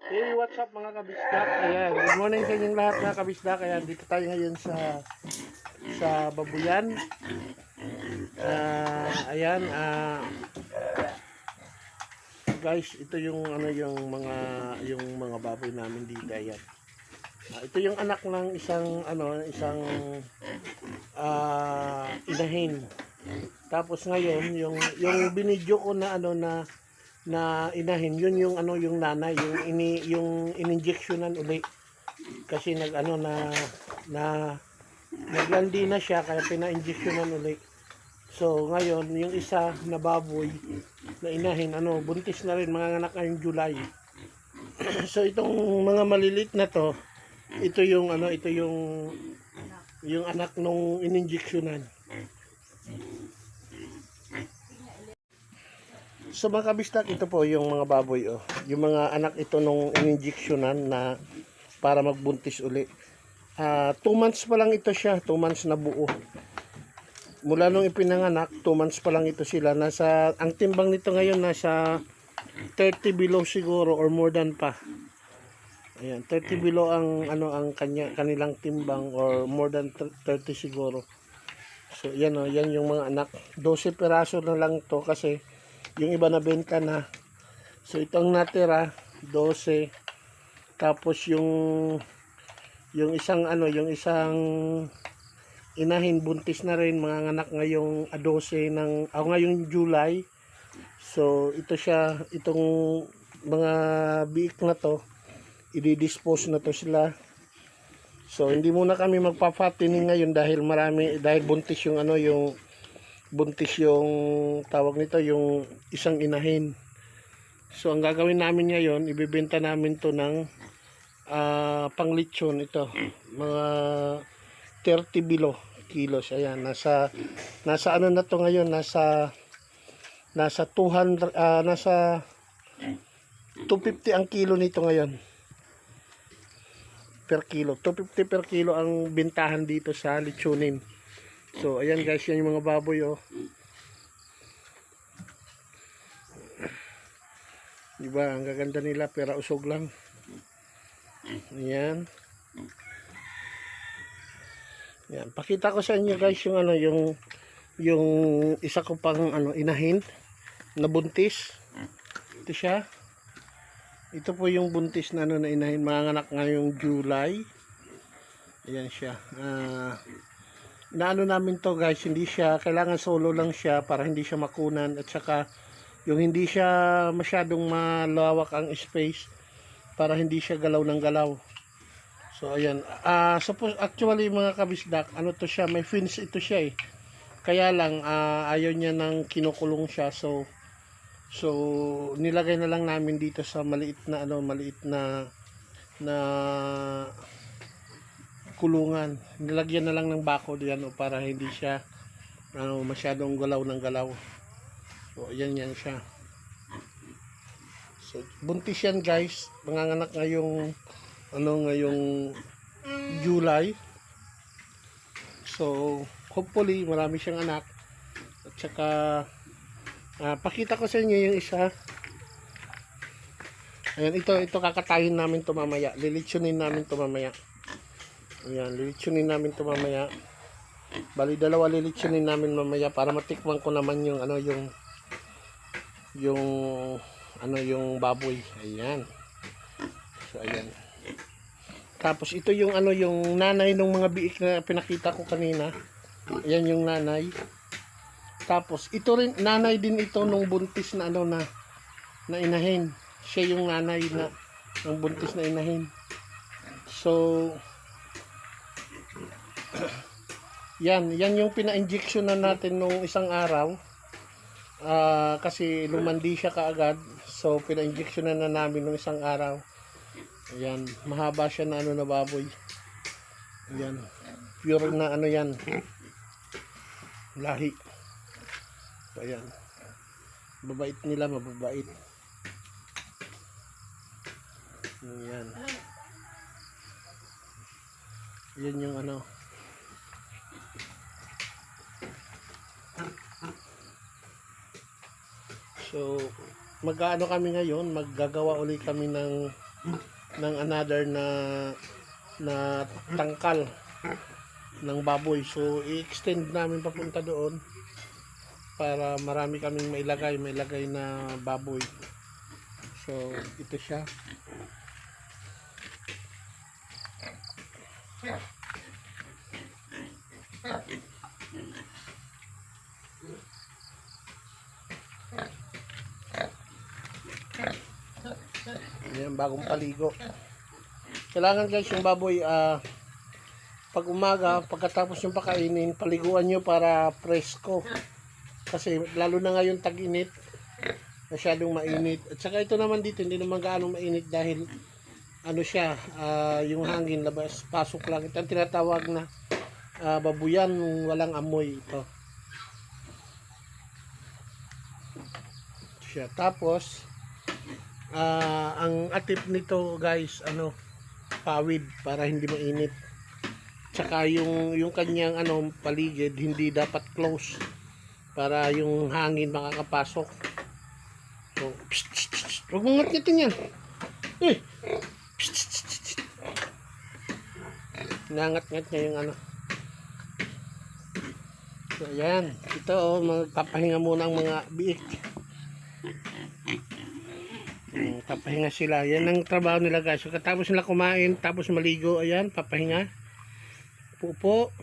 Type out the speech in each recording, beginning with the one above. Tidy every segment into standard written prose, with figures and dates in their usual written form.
Hey, what's up mga kabisdak? Ayan, good morning sa inyong lahat mga kabisdak. Ayan, dito tayo ngayon sa Babuyan. Ayan, guys, ito yung yung mga baboy namin dito. Ayan. Ito yung anak ng isang inahin. Tapos ngayon, yung binidyo ko na na inahin, yun yung nanay, yung ininjectionan uli kasi naglandi na siya kaya pina-injectionan uli. So ngayon yung isa na baboy na inahin buntis na rin, mga anak ngayong July. So itong mga malilit na to, ito yung yung anak nung ininjectionan. So mga kabistak, ito po yung mga baboy, yung mga anak ito nung ininjectionan na para magbuntis uli. 2 months pa lang ito siya, 2 months na buo. Mula nung ipinanganak, 2 months pa lang ito sila. Ang timbang nito ngayon nasa 30 below siguro or more than pa. Ayan, 30 below ang kanilang timbang or more than 30 siguro. So yan yan yung mga anak. 12 piraso na lang to kasi yung iba na benta na. So itong natira 12. Tapos yung isang inahin buntis na rin, mga anak ngayong 12 ngayong July. So itong mga biik na to, i-dispose na to sila. So hindi muna kami magpa-fattening ngayon dahil buntis yung tawag nito, yung isang inahin. So ang gagawin namin ngayon, ibebenta namin to ng panglitsyon. Ito mga 30 below kilos. Ayan, nasa ano na to ngayon, nasa 200 nasa 250 ang kilo nito ngayon per kilo. 250 per kilo ang bintahan dito sa litsunin. So ayan guys, yan yung mga baboy, diba ang gaganda nila, pero usog lang. Ayan. Yan, pakita ko sa inyo guys yung isa ko pang inahin na buntis. Ito siya. Ito po yung buntis na na inahin, mga anak ngayong July. Ayan siya. Namin to guys, hindi siya kailangan, solo lang siya para hindi siya makunan, at saka yung hindi siya masyadong malawak ang space para hindi siya galaw ng galaw. So ayan, actually mga kabisdak, to siya, may fins ito siya kaya lang ayaw niya nang kinukulong siya. So nilagay na lang namin dito sa maliit na kulungan. Nilagyan na lang ng bako diyan para hindi siya masyadong galaw ng galaw. So ayan siya. So buntis yan guys, manganganak ngayong July. So hopefully marami siyang anak. At saka pakita ko sa inyo yung isa. Ayan, ito kakatayin namin to mamaya. Lilitsunin namin to mamaya. Ayan, lilitsunin namin to mamaya. Bali, 2 lilitsunin namin mamaya para matikman ko naman yung baboy. Ayan. So ayan. Tapos ito yung nanay ng mga biik na pinakita ko kanina. Ayan yung nanay. Tapos ito rin, nanay din ito nung buntis na na inahin. Siya yung nanay ng buntis na inahin. So yan yung pina-injectionan natin nung isang araw. Kasi lumandi siya kaagad. So pina-injectionan na namin nung isang araw. Ayan, mahaba siya na na baboy. Ayan, pure na yan, lahi. So ayan, babait nila, mababait. Ayan, yan yung So kami ngayon, maggagawa ulit kami ng ng another na tangkal ng baboy. So i-extend namin papunta doon para marami kaming mailagay na baboy. So ito siya. Yan, bagong paligo. Kailangan guys yung baboy pag umaga, pagkatapos yung pakainin, paliguan nyo para presko. Kasi lalo na ngayon tag-init, masyadong mainit. At saka ito naman dito, hindi naman gaano mainit dahil ano siya, yung hangin labas, pasok lang. Ito ang tinatawag na babuyan, walang amoy ito. Siya. Tapos, ang atip nito guys, pawid para hindi mainit. Tsaka yung kanyang paligid hindi dapat close para yung hangin makakapasok. So, huwag mong ngat-ngatin yan. Nangat-ngat niya yung So, ayan. Ito, magpapahinga muna ang mga biik. Papahinga sila. Yan ang trabaho nila guys. So, katapos nila kumain, tapos maligo, ayan, papahinga. Pupo,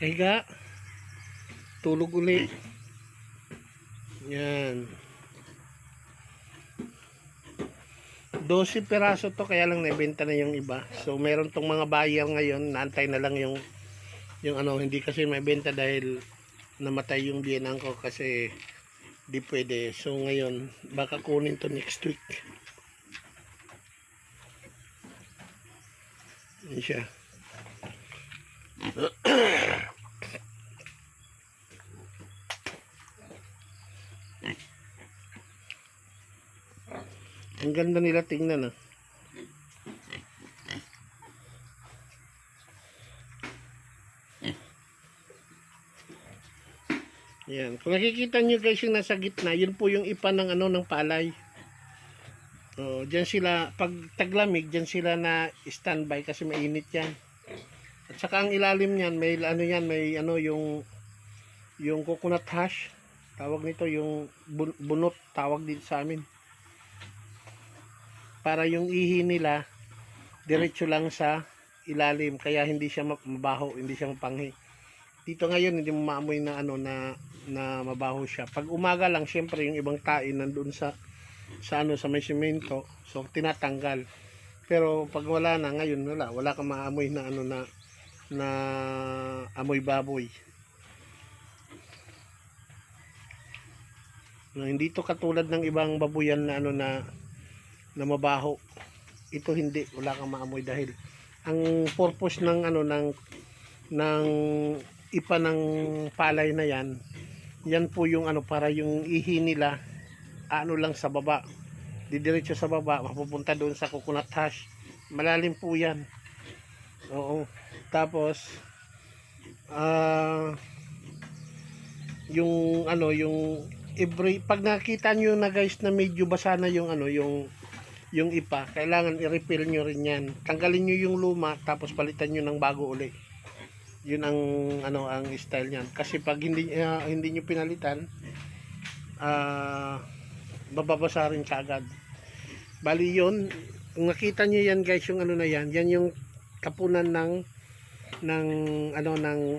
kahiga, tulog uli. Yan. 12 piraso to, kaya lang naibenta na yung iba. So meron tong mga buyer ngayon, naantay na lang yung hindi kasi maibenta dahil namatay yung biyenan ko kasi di pwede. So ngayon, baka kunin to next week. Yan siya. Ang ganda nila tingnan Yan. Kung nakikita nyo guys yung nasa gitna, yun po yung ipa ng ng palay. Diyan sila, pag taglamig, diyan sila na standby kasi mainit yan. At saka ang ilalim niyan, may may yung coconut hash. Tawag nito yung bunot, tawag dito sa amin. Para yung ihi nila diretso lang sa ilalim, kaya hindi siya mabaho, hindi siya mapanghi. Dito ngayon hindi mo maamoy na na mabaho siya. Pag umaga lang, syempre yung ibang tain nandoon sa may semento, so tinatanggal. Pero pag wala na ngayon, wala kang maamoy na na amoy baboy. Hindi to katulad ng ibang babuyan na na mabaho. Ito hindi, wala kang maamoy dahil ang purpose ng ng ipa ng palay na yan po yung para yung ihi nila lang sa baba, didiretso sa baba, mapupunta doon sa coconut hash. Malalim po yan. Oo. Tapos yung pag nakita nyo na guys na medyo basa na yung yung ipa, kailangan i-refill nyo rin yan. Tanggalin nyo yung luma, tapos palitan nyo ng bago uli. Yun ang ang style niyan. Kasi pag hindi nyo pinalitan, bababasa rin kagad. Bali yun, kung nakita nyo yan guys, yung na yan yung kapunan ng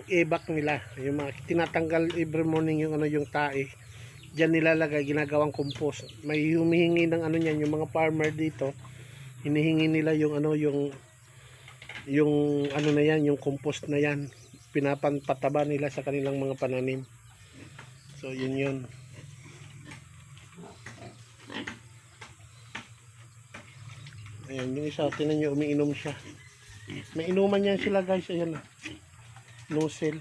ebak nila. Yung mga tinatanggal every morning yung yung tae. Diyan nilalagay, ginagawang compost. May humihingi ng niyan, yung mga farmer dito, hinihingi nila yung yung na yan, yung compost na yan. Pinapataba nila sa kanilang mga pananim. So yun. Ayan, yung isa, tinan nyo, umiinom siya. May inuman yan sila guys, ayan nozzle.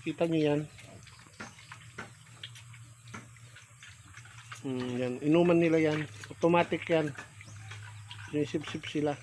Kita nyo yan. Yan, inuman nila yan, automatic yan. Sinisip-sip sila.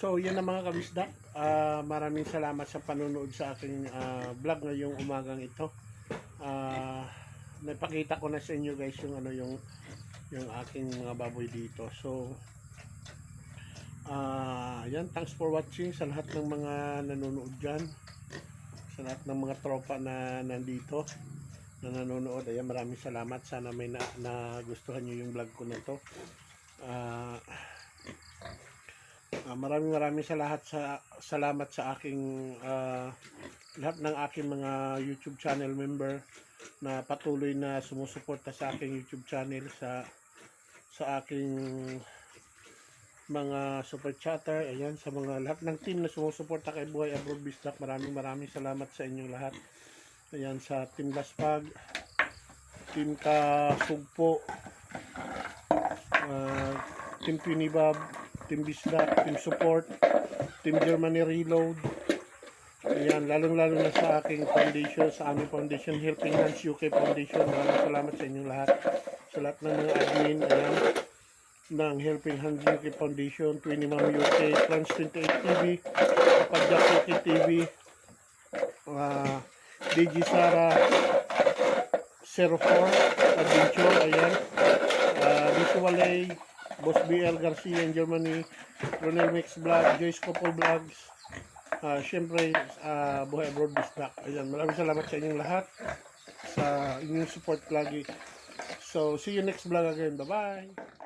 So, yan ang mga kabisdak. Maraming salamat sa panonood sa aking vlog ngayong umagang ito. Napakita ko na sa inyo guys yung yung aking mga baboy dito. So, yan, thanks for watching sa lahat ng mga nanonood dyan. Sa lahat ng mga tropa na nandito na nanonood. Ayan, maraming salamat. Sana may nagustuhan nyo yung vlog ko na to. Maraming salamat sa aking lahat ng aking mga YouTube channel member na patuloy na sumusuporta sa aking YouTube channel, sa aking mga super chatter. Ayan, sa mga lahat ng team na sumusuporta kay Buhay Abroad Bisdak, maraming salamat sa inyong lahat. Ayan, sa Team Laspag, Team Kasugpo, Team Pinibab, Team Bisdak, Team Support, Team Germany Reload. Ayan, lalong-lalo na sa aking foundation, sa aming foundation, Helping Hands UK Foundation. Maraming salamat sa inyong lahat. Sa lahat ng mga admin, ayan, ng Helping Hands UK Foundation, Twinny Mom UK, Trans 28 TV, Kapadjak UK TV, DG Sara 04 Adventure, ayan, Visualay, Boss BL Garcia in Germany, Ronel Mix Vlog, Joyce Couple Vlogs, syempre Buhay Abroad Bisdak. Ayan, maraming salamat sa inyong lahat sa inyong support lagi. So, see you next vlog again. Bye-bye!